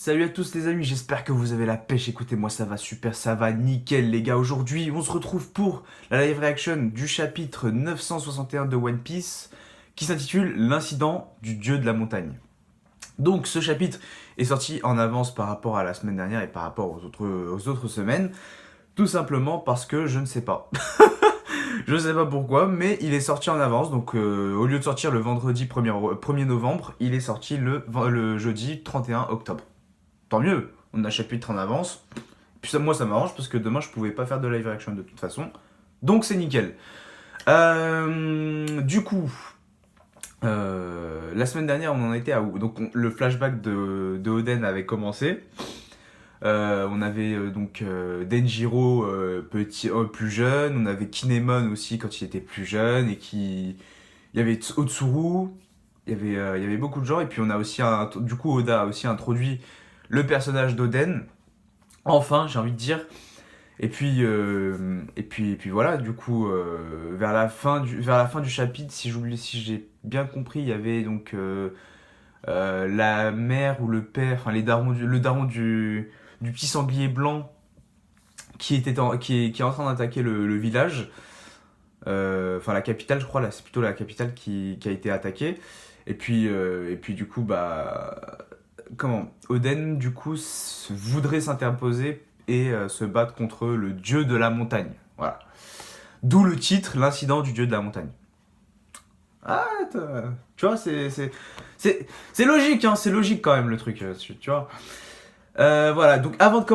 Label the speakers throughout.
Speaker 1: Salut à tous les amis, j'espère que vous avez la pêche. Écoutez, moi ça va super, ça va nickel les gars. Aujourd'hui, on se retrouve pour la live reaction du chapitre 961 de One Piece qui s'intitule L'incident du dieu de la montagne. Donc ce chapitre est sorti en avance par rapport à la semaine dernière et par rapport aux autres semaines, tout simplement parce que je ne sais pas. Je ne sais pas pourquoi, mais il est sorti en avance. Donc au lieu de sortir le vendredi 1er novembre, il est sorti le jeudi 31 octobre. Tant mieux, on a chapitre en avance. Puis ça, moi ça m'arrange parce que demain je pouvais pas faire de live reaction de toute façon. Donc c'est nickel. Du coup, la semaine dernière on en était à où? Donc le flashback de Oden avait commencé. On avait Denjiro petit, plus jeune. On avait Kinemon aussi quand il était plus jeune. Il y avait Otsuru. Il y avait beaucoup de gens. Et puis on a aussi du coup Oda a aussi introduit le personnage d'Oden. Enfin, j'ai envie de dire. Et puis voilà, du coup, vers la fin du chapitre, si j'ai bien compris, il y avait donc la mère ou le père, enfin le daron du petit sanglier blanc qui est en train d'attaquer le village. Enfin, la capitale, je crois, là, c'est plutôt la capitale qui a été attaquée. Et puis du coup, Oden, du coup, voudrait s'interposer et se battre contre le dieu de la montagne. Voilà. D'où le titre, l'incident du dieu de la montagne. Ah, tu vois, c'est logique, hein, c'est logique quand même le truc, tu vois. Voilà, donc avant de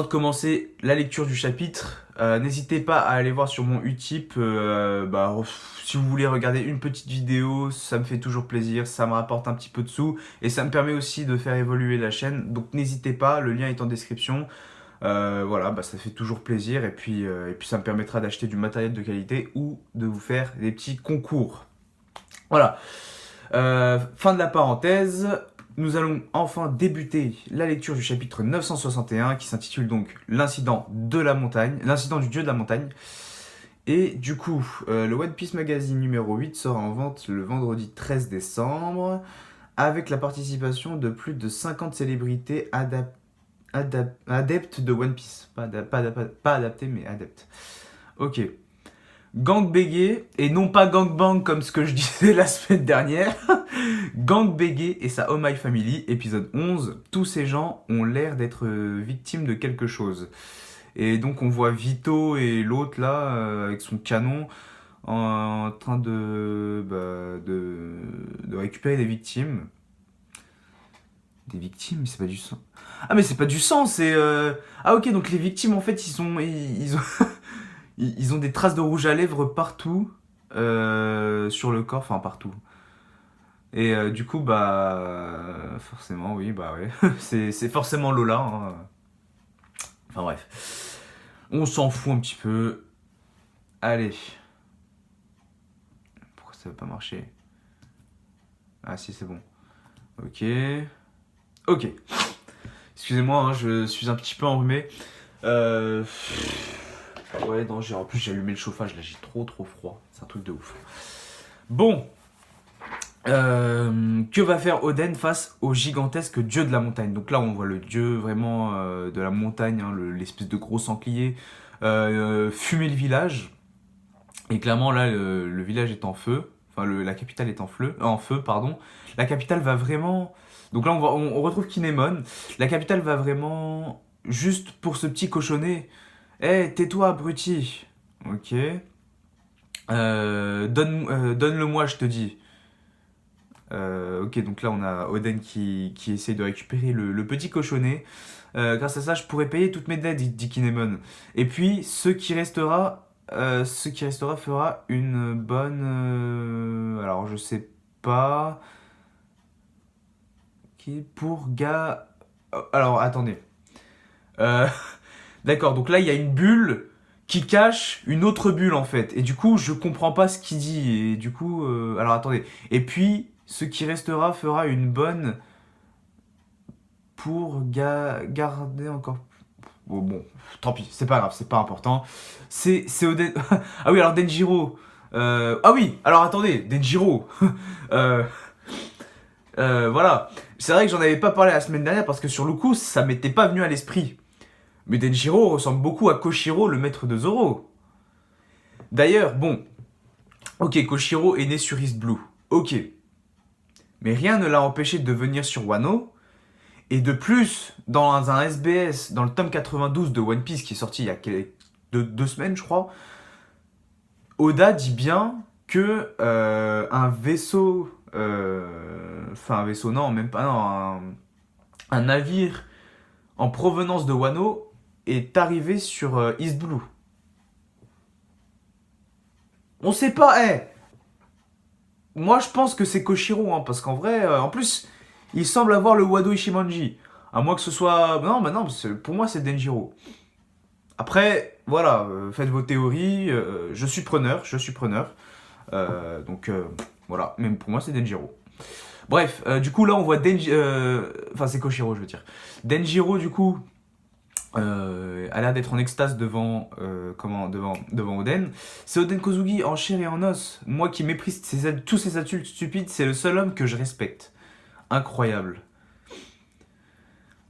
Speaker 1: commencer la lecture du chapitre, n'hésitez pas à aller voir sur mon Utip. Si vous voulez regarder une petite vidéo, ça me fait toujours plaisir, ça me rapporte un petit peu de sous et ça me permet aussi de faire évoluer la chaîne. Donc n'hésitez pas, le lien est en description. Voilà, ça fait toujours plaisir et puis ça me permettra d'acheter du matériel de qualité ou de vous faire des petits concours. Voilà. Fin de la parenthèse. Nous allons enfin débuter la lecture du chapitre 961 qui s'intitule donc l'incident du dieu de la montagne. Et du coup, le One Piece Magazine numéro 8 sera en vente le vendredi 13 décembre avec la participation de plus de 50 célébrités adeptes de One Piece. Pas adaptés, mais adeptes. Ok. Gang Bégué, et non pas Gang Bang comme ce que je disais la semaine dernière. Gang Bégué et sa Oh My Family, épisode 11. Tous ces gens ont l'air d'être victimes de quelque chose. Et donc on voit Vito et l'autre là, avec son canon, en train de récupérer des victimes. Des victimes, c'est pas du sang. Ah mais c'est pas du sang, c'est... Ah ok, donc les victimes en fait ils ont... Ils ont des traces de rouge à lèvres partout sur le corps, enfin partout. Et du coup, forcément, oui, ouais. c'est forcément Lola. Hein. Enfin bref. On s'en fout un petit peu. Allez. Pourquoi ça veut pas marcher? Ah si, c'est bon. Ok. Ok. Excusez-moi, hein, je suis un petit peu enrhumé. Ouais, non, en plus j'ai allumé le chauffage, là j'ai trop froid. C'est un truc de ouf. Bon. Que va faire Oden face au gigantesque dieu de la montagne? Donc là, on voit le dieu vraiment de la montagne, hein, l'espèce de gros sanglier, fumer le village. Et clairement, là, le village est en feu. Enfin, la capitale est en feu, pardon. La capitale va vraiment... Donc là, on retrouve Kinemon. La capitale va vraiment... Juste pour ce petit cochonnet. Eh, tais-toi, abruti. Ok. Donne-le-moi, je te dis. Ok, donc là on a Oden qui essaie de récupérer le petit cochonnet. Grâce à ça, je pourrais payer toutes mes dettes, dit Kinemon. Et puis, ce qui restera fera une bonne. Alors, je sais pas. Qui pour gars. Alors, attendez. Euh, D'accord, donc là il y a une bulle qui cache une autre bulle en fait. Et du coup, je comprends pas ce qu'il dit. Et du coup, alors attendez. Et puis, ce qui restera fera une bonne pour garder encore. Bon, tant pis, c'est pas grave, c'est pas important. C'est Oden. Ah oui, alors Denjiro. Ah oui, alors attendez, Denjiro. Euh, Voilà. C'est vrai que j'en avais pas parlé la semaine dernière parce que sur le coup, ça m'était pas venu à l'esprit. Mais Denjiro ressemble beaucoup à Koshiro, le maître de Zoro. D'ailleurs, bon, ok, Koshiro est né sur East Blue. Ok. Mais rien ne l'a empêché de venir sur Wano. Et de plus, dans un SBS, dans le tome 92 de One Piece qui est sorti il y a deux semaines, je crois, Oda dit bien que un vaisseau. Enfin, un vaisseau, non, même pas, non, un navire en provenance de Wano est arrivé sur East Blue. On sait pas, moi je pense que c'est Koshiro, hein, parce qu'en vrai, en plus, il semble avoir le Wado Ishimonji. À moins que ce soit. Non, bah non, pour moi c'est Denjiro. Après, voilà, faites vos théories, je suis preneur, je suis preneur. Donc voilà, même pour moi c'est Denjiro. Bref, du coup là on voit Denji. Enfin c'est Koshiro je veux dire. Denjiro du coup a l'air d'être en extase devant Oden. C'est Oden Kozugi en chair et en os. Moi qui méprise tous ces adultes stupides, c'est le seul homme que je respecte. Incroyable.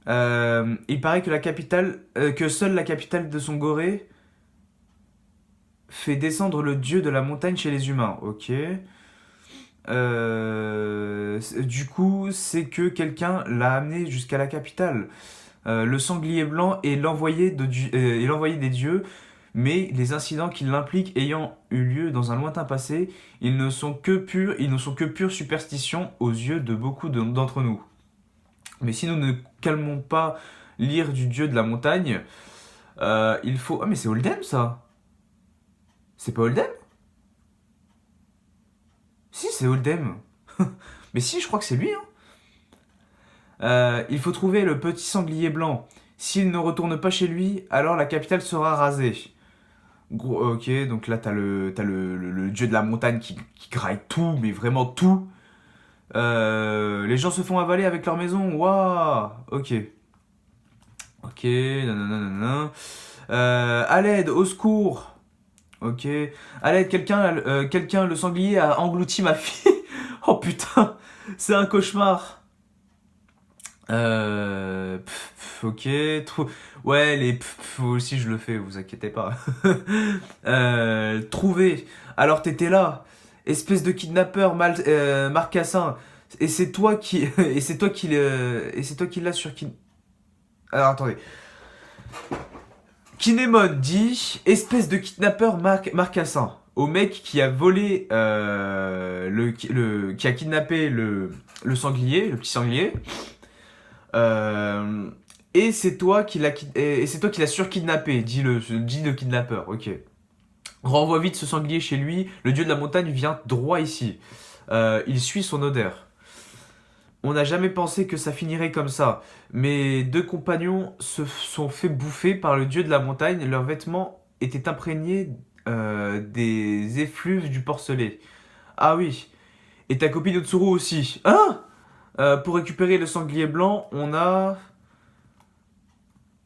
Speaker 1: Il paraît que seule la capitale de Songoré fait descendre le dieu de la montagne chez les humains. Ok. Du coup, c'est que quelqu'un l'a amené jusqu'à la capitale. Le sanglier blanc est l'envoyé des dieux, mais les incidents qui l'impliquent ayant eu lieu dans un lointain passé, ils ne sont que pure superstition aux yeux de beaucoup d'entre nous. Mais si nous ne calmons pas l'ire du dieu de la montagne, il faut... Ah mais c'est Oldem ça. C'est pas Oldem? Si, c'est Oldem. Mais si, je crois que c'est lui. Hein. Il faut trouver le petit sanglier blanc. S'il ne retourne pas chez lui, alors la capitale sera rasée. Ok, donc là t'as le dieu de la montagne qui graille tout, mais vraiment tout. Les gens se font avaler avec leur maison. Waouh. Ok. Ok, nanana. À l'aide, au secours. Ok. À l'aide, quelqu'un, le sanglier a englouti ma fille. Oh putain, c'est un cauchemar. Ok. Ouais, aussi je le fais, vous inquiétez pas. Trouver. Alors t'étais là, espèce de kidnappeur marcassin. Et c'est toi qui, et c'est toi qui l'as sur qui. Alors attendez. Kinemon dit espèce de kidnappeur marcassin au mec qui a volé qui a kidnappé le sanglier, le petit sanglier. Euh, et c'est toi qui l'as surkidnappé, dit le kidnappeur. Ok. Renvoie vite ce sanglier chez lui. Le dieu de la montagne vient droit ici. Il suit son odeur. On n'a jamais pensé que ça finirait comme ça. Mes deux compagnons se sont fait bouffer par le dieu de la montagne. Leurs vêtements étaient imprégnés des effluves du porcelet. Ah oui. Et ta copine Otsuru aussi. Hein? Pour récupérer le sanglier blanc, on a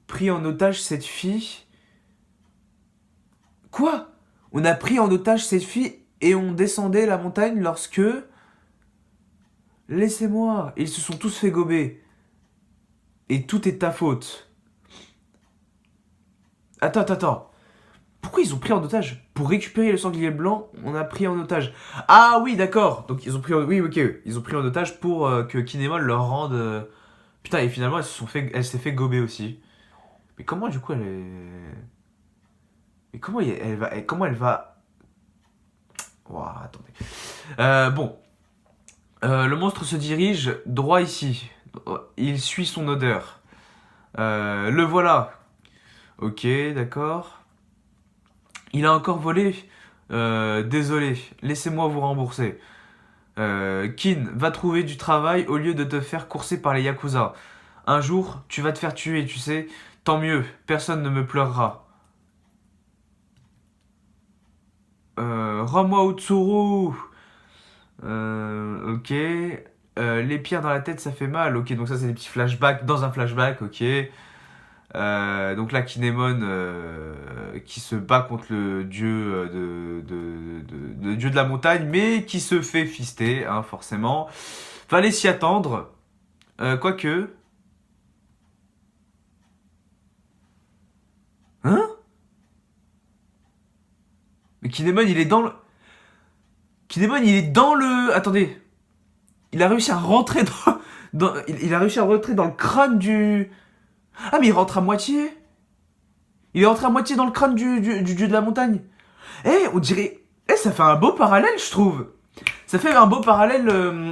Speaker 1: pris en otage cette fille. Quoi? On a pris en otage cette fille et on descendait la montagne lorsque... Laissez-moi, ils se sont tous fait gober. Et tout est ta faute. Attends. Pourquoi ils ont pris en otage? Pour récupérer le sanglier blanc, on a pris en otage. Ah oui, d'accord. Donc ils ont pris oui, ok. Ils ont pris en otage pour que Kinemon leur rende... Putain, et finalement, elle s'est fait gober aussi. Mais comment du coup elle est... Mais comment elle va... Ouah, attendez. Bon. Le monstre se dirige droit ici. Il suit son odeur. Le voilà. Ok, d'accord. Il a encore volé. Désolé, laissez-moi vous rembourser. Kin, va trouver du travail au lieu de te faire courser par les Yakuza. Un jour, tu vas te faire tuer, tu sais. Tant mieux, personne ne me pleurera. Rends-moi Utsuru. Ok. Les pierres dans la tête, ça fait mal. Ok, donc ça, c'est des petits flashbacks dans un flashback. Ok. Donc là, Kinemon qui se bat contre le dieu dieu de la montagne, mais qui se fait fister, hein, forcément. Fallait s'y attendre. Quoique... Hein? Mais Kinemon, il est dans le... Kinemon, il est dans le... Attendez. Il a réussi à rentrer il a réussi à rentrer dans le crâne du... Ah, mais il rentre à moitié. Il est rentré à moitié dans le crâne du dieu de la montagne. Eh, on dirait... Eh, ça fait un beau parallèle, je trouve. Ça fait un beau parallèle...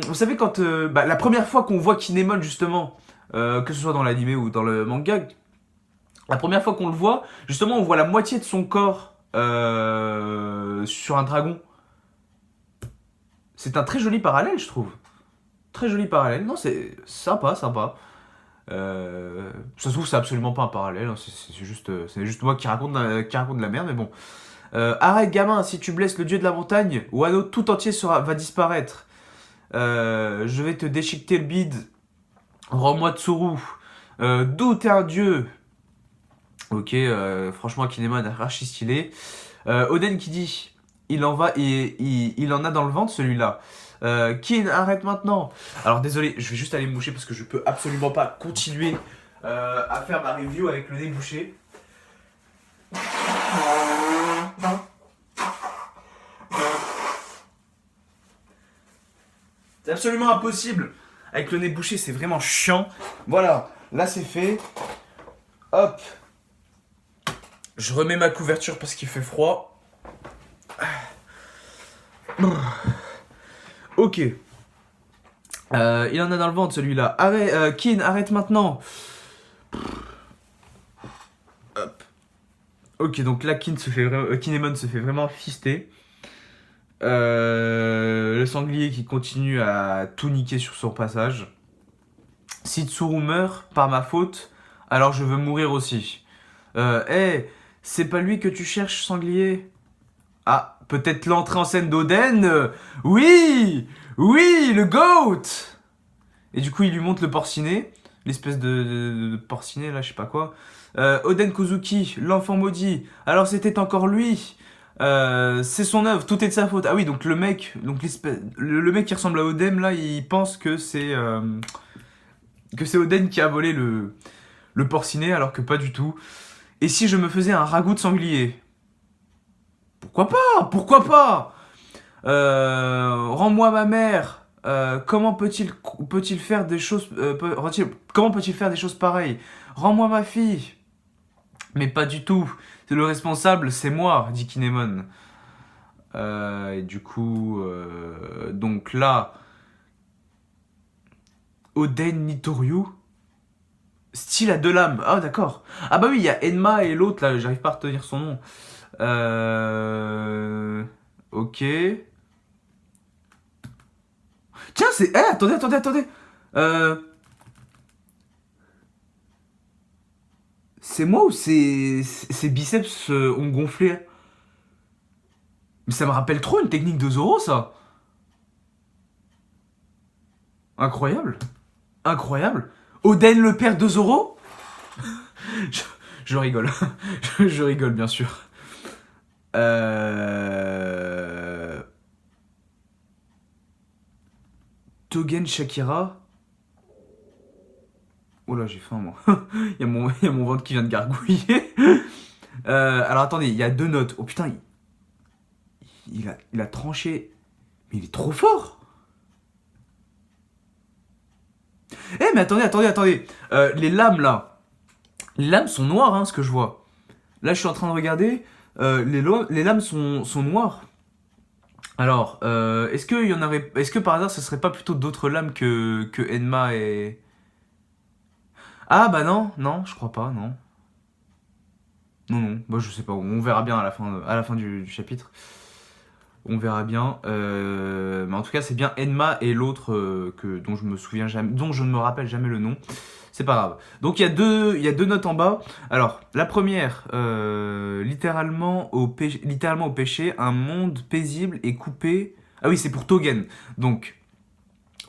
Speaker 1: vous savez, quand... la première fois qu'on voit Kinemon, justement, que ce soit dans l'anime ou dans le manga, la première fois qu'on le voit, justement, on voit la moitié de son corps sur un dragon. C'est un très joli parallèle, je trouve. Très joli parallèle. Non, c'est sympa, sympa. Ça se trouve, c'est absolument pas un parallèle. Hein. C'est juste moi qui raconte de la merde, mais bon. Arrête, gamin, si tu blesses le dieu de la montagne, Wano tout entier va disparaître. Je vais te déchiqueter le bide. Rends-moi Tsuru. D'où t'es un dieu? Ok, franchement, Kinemon est archi stylé. Oden qui dit il en a dans le ventre celui-là. Kin, arrête maintenant. Alors désolé, je vais juste aller me moucher parce que je peux absolument pas continuer à faire ma review avec le nez bouché. C'est absolument impossible. Avec le nez bouché, c'est vraiment chiant. Voilà, là c'est fait. Hop. Je remets ma couverture parce qu'il fait froid. Ok. Il en a dans le ventre celui-là. Arrête, Kin, arrête maintenant. Hop. Ok, donc là, Kinemon se fait vraiment fister. Le sanglier qui continue à tout niquer sur son passage. Si Tsuru meurt par ma faute, alors je veux mourir aussi. Hey, c'est pas lui que tu cherches, sanglier? Ah, peut-être l'entrée en scène d'Oden. Oui, oui, le GOAT. Et du coup, il lui montre le porcinet, l'espèce de porcinet là, je sais pas quoi. Oden Kozuki, l'enfant maudit. Alors c'était encore lui. C'est son œuvre, tout est de sa faute. Ah oui, donc le mec qui ressemble à Oden là, il pense que c'est Oden qui a volé le porcinet, alors que pas du tout. Et si je me faisais un ragoût de sanglier? Pourquoi pas? Pourquoi pas? Rends-moi ma mère. Comment peut-il faire des choses comment peut-il faire des choses pareilles? Rends-moi ma fille. Mais pas du tout. C'est le responsable, c'est moi, dit Kinemon. Et du coup, donc là, Oden Nitoryu, style à deux lames. Ah d'accord. Ah bah oui, il y a Enma et l'autre là, j'arrive pas à retenir son nom. Ok. Tiens, c'est... Eh, attendez. C'est moi ou ses biceps ont gonflé? Mais ça me rappelle trop une technique de Zoro, ça. Incroyable. Incroyable. Oden, le père de Zoro? je, je rigole. je rigole, bien sûr. Togen Shakira. Oh là, j'ai faim, moi. il y a mon ventre qui vient de gargouiller. Alors attendez, il y a deux notes. Oh putain, il a tranché. Mais il est trop fort. Eh, mais attendez. Les lames, là. Les lames sont noires, hein, ce que je vois. Là, je suis en train de regarder. Les lames sont noires. Alors, est-ce que par hasard, ce serait pas plutôt d'autres lames que Enma et... Ah, bah non, je crois pas, non. Non, bah je sais pas, on verra bien à la fin du chapitre. On verra bien. Mais en tout cas, c'est bien Enma et l'autre dont je ne me rappelle jamais le nom. C'est pas grave. Donc il y a deux notes en bas. Alors, la première, littéralement au péché, un monde paisible et coupé. Ah oui, c'est pour Togen. Donc,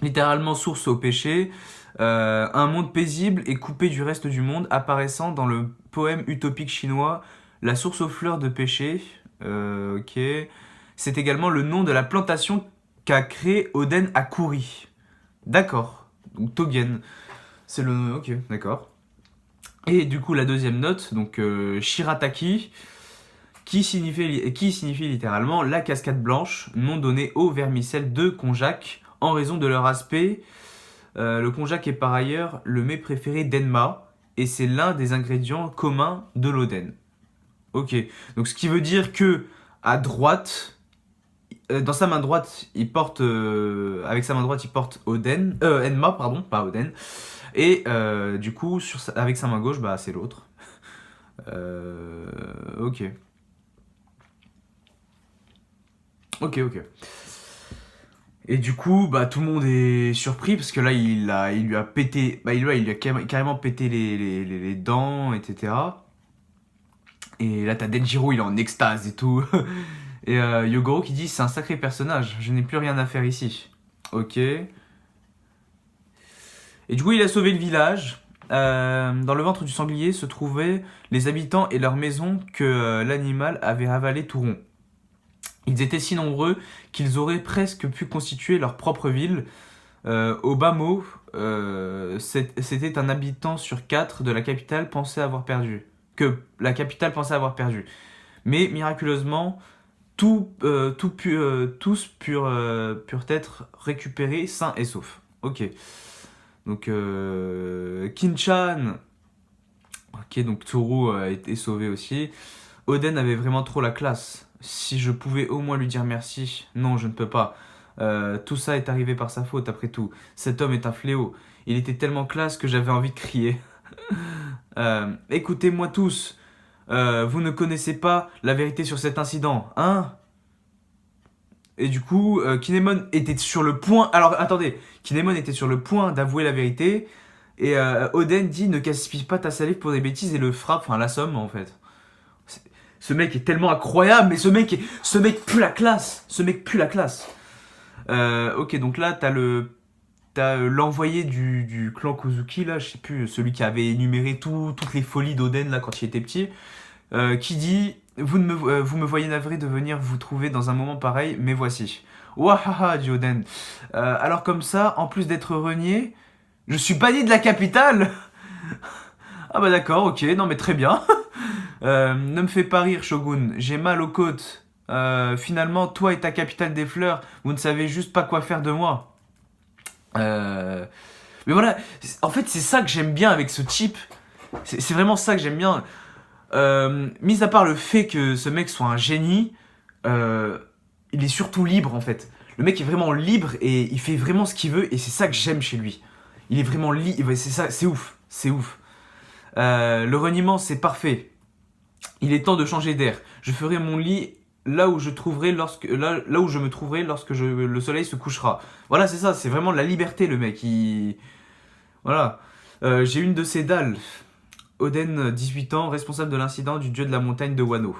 Speaker 1: littéralement source au péché, un monde paisible et coupé du reste du monde, apparaissant dans le poème utopique chinois, la source aux fleurs de péché. Ok. C'est également le nom de la plantation qu'a créé Oden Akuri. D'accord. Donc Togen. C'est le... Ok, d'accord. Et du coup, la deuxième note, donc Shirataki, qui signifie littéralement la cascade blanche, nom donné au vermicelle de konjac en raison de leur aspect. Le konjac est par ailleurs le mets préféré d'Enma et c'est l'un des ingrédients communs de l'oden. Ok, donc ce qui veut dire que à droite, dans sa main droite, avec sa main droite, il porte Enma, pardon, pas Oden. Et du coup, avec sa main gauche, bah c'est l'autre. Ok. Ok. Et du coup, bah tout le monde est surpris parce que là, il lui a pété, bah il lui a carrément pété les dents, etc. Et là, t'as Denjiro, il est en extase et tout. Et Yogoro qui dit, c'est un sacré personnage, je n'ai plus rien à faire ici. Ok. Et du coup, il a sauvé le village. Dans le ventre du sanglier se trouvaient les habitants et leurs maisons que l'animal avait avalé tout rond. Ils étaient si nombreux qu'ils auraient presque pu constituer leur propre ville. Au bas mot, c'était un habitant sur 4 de la capitale pensait avoir perdu. Que la capitale pensait avoir perdu. Mais miraculeusement, tous purent être récupérés sains et saufs. Ok. Donc, Kinchan. Ok, donc Toru a été sauvé aussi. Oden avait vraiment trop la classe. Si je pouvais au moins lui dire merci. Non, je ne peux pas. Tout ça est arrivé par sa faute, après tout. Cet homme est un fléau. Il était tellement classe que j'avais envie de crier. Écoutez-moi tous. Vous ne connaissez pas la vérité sur cet incident, hein? Et du coup, Kinemon était sur le point... Alors, attendez. Kinemon était sur le point d'avouer la vérité. Et Oden dit ne gaspille pas ta salive pour des bêtises et le frappe, enfin l'assomme en fait. Ce mec est tellement incroyable, mais ce mec pue la classe. Ce mec pue la classe. Ok, donc là, t'as l'envoyé du clan Kozuki, là, je sais plus, celui qui avait énuméré toutes les folies d'Oden là quand il était petit, qui dit vous me voyez navré de venir vous trouver dans un moment pareil, mais voici. Wahaha, dit Oden. Alors comme ça, en plus d'être renié, je suis banni de la capitale. Ah bah d'accord, ok, non mais très bien. Ne me fais pas rire, Shogun, j'ai mal aux côtes. Finalement, toi et ta capitale des fleurs, vous ne savez juste pas quoi faire de moi. Mais voilà, en fait, c'est ça que j'aime bien avec ce type. C'est vraiment ça que j'aime bien. Mis à part le fait que ce mec soit un génie, il est surtout libre en fait. Le mec est vraiment libre et il fait vraiment ce qu'il veut et c'est ça que j'aime chez lui. Il est vraiment libre, c'est ça, c'est ouf, c'est ouf. Le reniement, c'est parfait. Il est temps de changer d'air. Je ferai mon lit là où je me trouverai lorsque le soleil se couchera. Voilà, c'est ça, c'est vraiment la liberté, le mec. Voilà. J'ai une de ces dalles. Oden, 18 ans, responsable de l'incident du dieu de la montagne de Wano.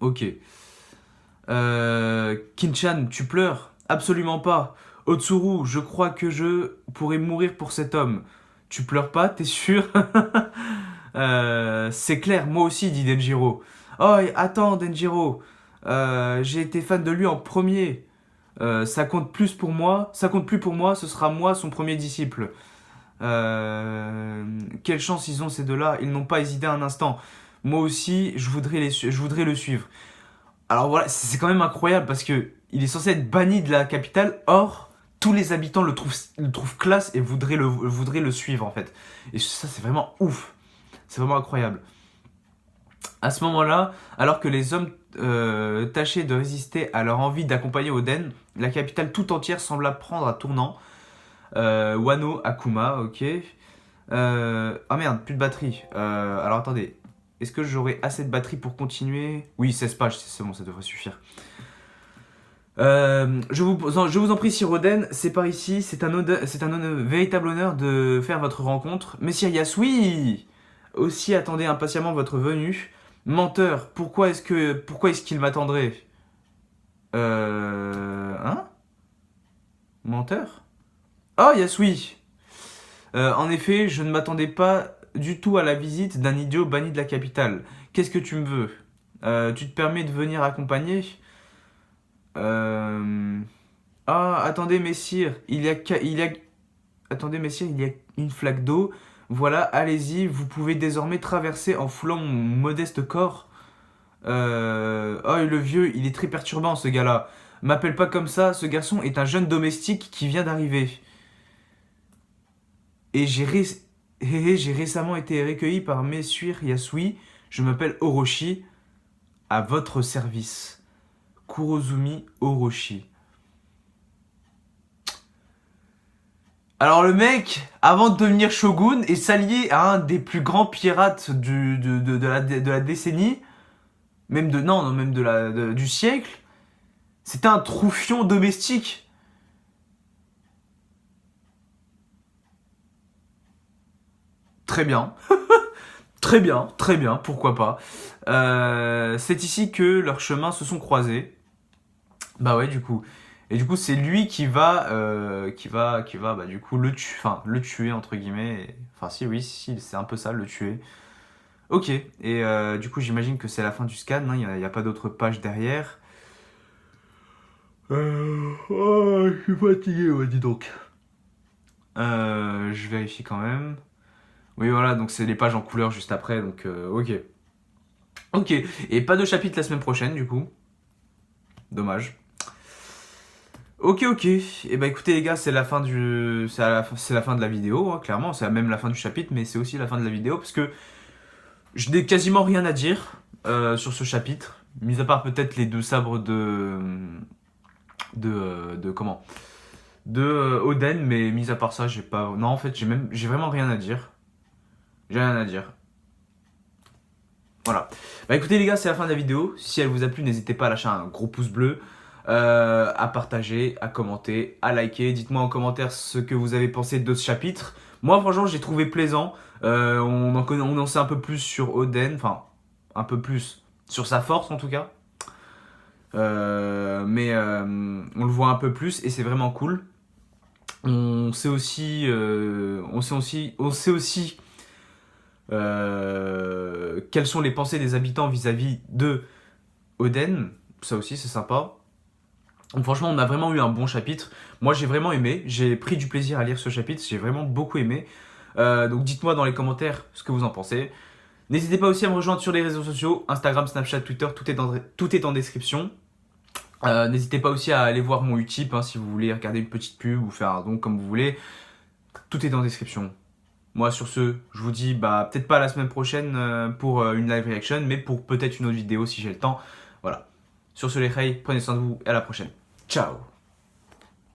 Speaker 1: Ok. Kinchan, tu pleures? Absolument pas. Otsuru, je crois que je pourrais mourir pour cet homme. Tu pleures pas, t'es sûr? C'est clair, moi aussi, dit Denjiro. Oh, attends, Denjiro. J'ai été fan de lui en premier. Ça compte plus pour moi. Ça compte plus pour moi, ce sera moi son premier disciple. Quelle chance ils ont ces deux-là. Ils n'ont pas hésité un instant. Moi aussi, je voudrais le suivre. Alors voilà, c'est quand même incroyable parce que il est censé être banni de la capitale. Or, tous les habitants le trouvent classe et voudraient le suivre en fait. Et ça, c'est vraiment ouf. C'est vraiment incroyable. À ce moment-là, alors que les hommes tâchaient de résister à leur envie d'accompagner Oden, la capitale tout entière sembla prendre un tournant. Wano, Akuma, ok. Ah merde, plus de batterie. Alors attendez, est-ce que j'aurai assez de batterie pour continuer? Oui, 16 pages, c'est bon, ça devrait suffire. Je vous en prie, Sir Oden, c'est par ici, c'est un véritable honneur de faire votre rencontre. Messire Yasui aussi attendez impatiemment votre venue. Menteur, pourquoi est-ce qu'il m'attendrait? Hein? Menteur? Oh, Yasui! En effet, je ne m'attendais pas du tout à la visite d'un idiot banni de la capitale. Qu'est-ce que tu me veux? Tu te permets de venir accompagner? Oh, Ah, attendez, messire, Attendez, messire, il y a une flaque d'eau. Voilà, allez-y, vous pouvez désormais traverser en foulant mon modeste corps. Oh, et le vieux, il est très perturbant, ce gars-là. M'appelle pas comme ça, ce garçon est un jeune domestique qui vient d'arriver. Et j'ai récemment été recueilli par Messuire Yasui. Je m'appelle Orochi, à votre service. Kurozumi Orochi. Alors le mec, avant de devenir shogun, est s'allier à un des plus grands pirates de la décennie, même de non, non même du siècle. C'était un troufion domestique. Très bien, très bien, pourquoi pas. C'est ici que leurs chemins se sont croisés. Bah ouais, du coup. Et du coup, c'est lui qui va, bah, du coup, le tuer, entre guillemets. Enfin, si, oui, si, c'est un peu ça, le tuer. Ok, et du coup, j'imagine que c'est la fin du scan, hein, il n'y a pas d'autres pages derrière. Oh, je suis fatigué, ouais, dis donc. Je vérifie quand même. Oui, voilà, donc c'est les pages en couleur juste après, donc ok. Ok, et pas de chapitre la semaine prochaine, du coup. Dommage. Ok, ok. Et bah écoutez les gars, c'est la fin c'est la fin de la vidéo, hein, clairement. C'est même la fin du chapitre, mais c'est aussi la fin de la vidéo parce que je n'ai quasiment rien à dire sur ce chapitre, mis à part peut-être les deux sabres de comment de Oden, mais mis à part ça, j'ai pas. Non, en fait, j'ai vraiment rien à dire. J'ai rien à dire. Voilà. Bah écoutez les gars, c'est la fin de la vidéo. Si elle vous a plu, n'hésitez pas à lâcher un gros pouce bleu, à partager, à commenter, à liker. Dites-moi en commentaire ce que vous avez pensé de ce chapitre. Moi franchement j'ai trouvé plaisant. On en sait un peu plus sur Oden, enfin un peu plus sur sa force en tout cas. Mais on le voit un peu plus et c'est vraiment cool. On sait aussi quelles sont les pensées des habitants vis-à-vis de Oden. Ça aussi, c'est sympa. Donc franchement, on a vraiment eu un bon chapitre. Moi, j'ai vraiment aimé. J'ai pris du plaisir à lire ce chapitre. J'ai vraiment beaucoup aimé. Donc dites-moi dans les commentaires ce que vous en pensez. N'hésitez pas aussi à me rejoindre sur les réseaux sociaux. Instagram, Snapchat, Twitter, tout est en description. N'hésitez pas aussi à aller voir mon Utip hein, si vous voulez regarder une petite pub ou faire un don comme vous voulez. Tout est en description. Moi sur ce, je vous dis bah peut-être pas la semaine prochaine pour une live reaction, mais pour peut-être une autre vidéo si j'ai le temps. Voilà. Sur ce les reilles, prenez soin de vous et à la prochaine. Ciao.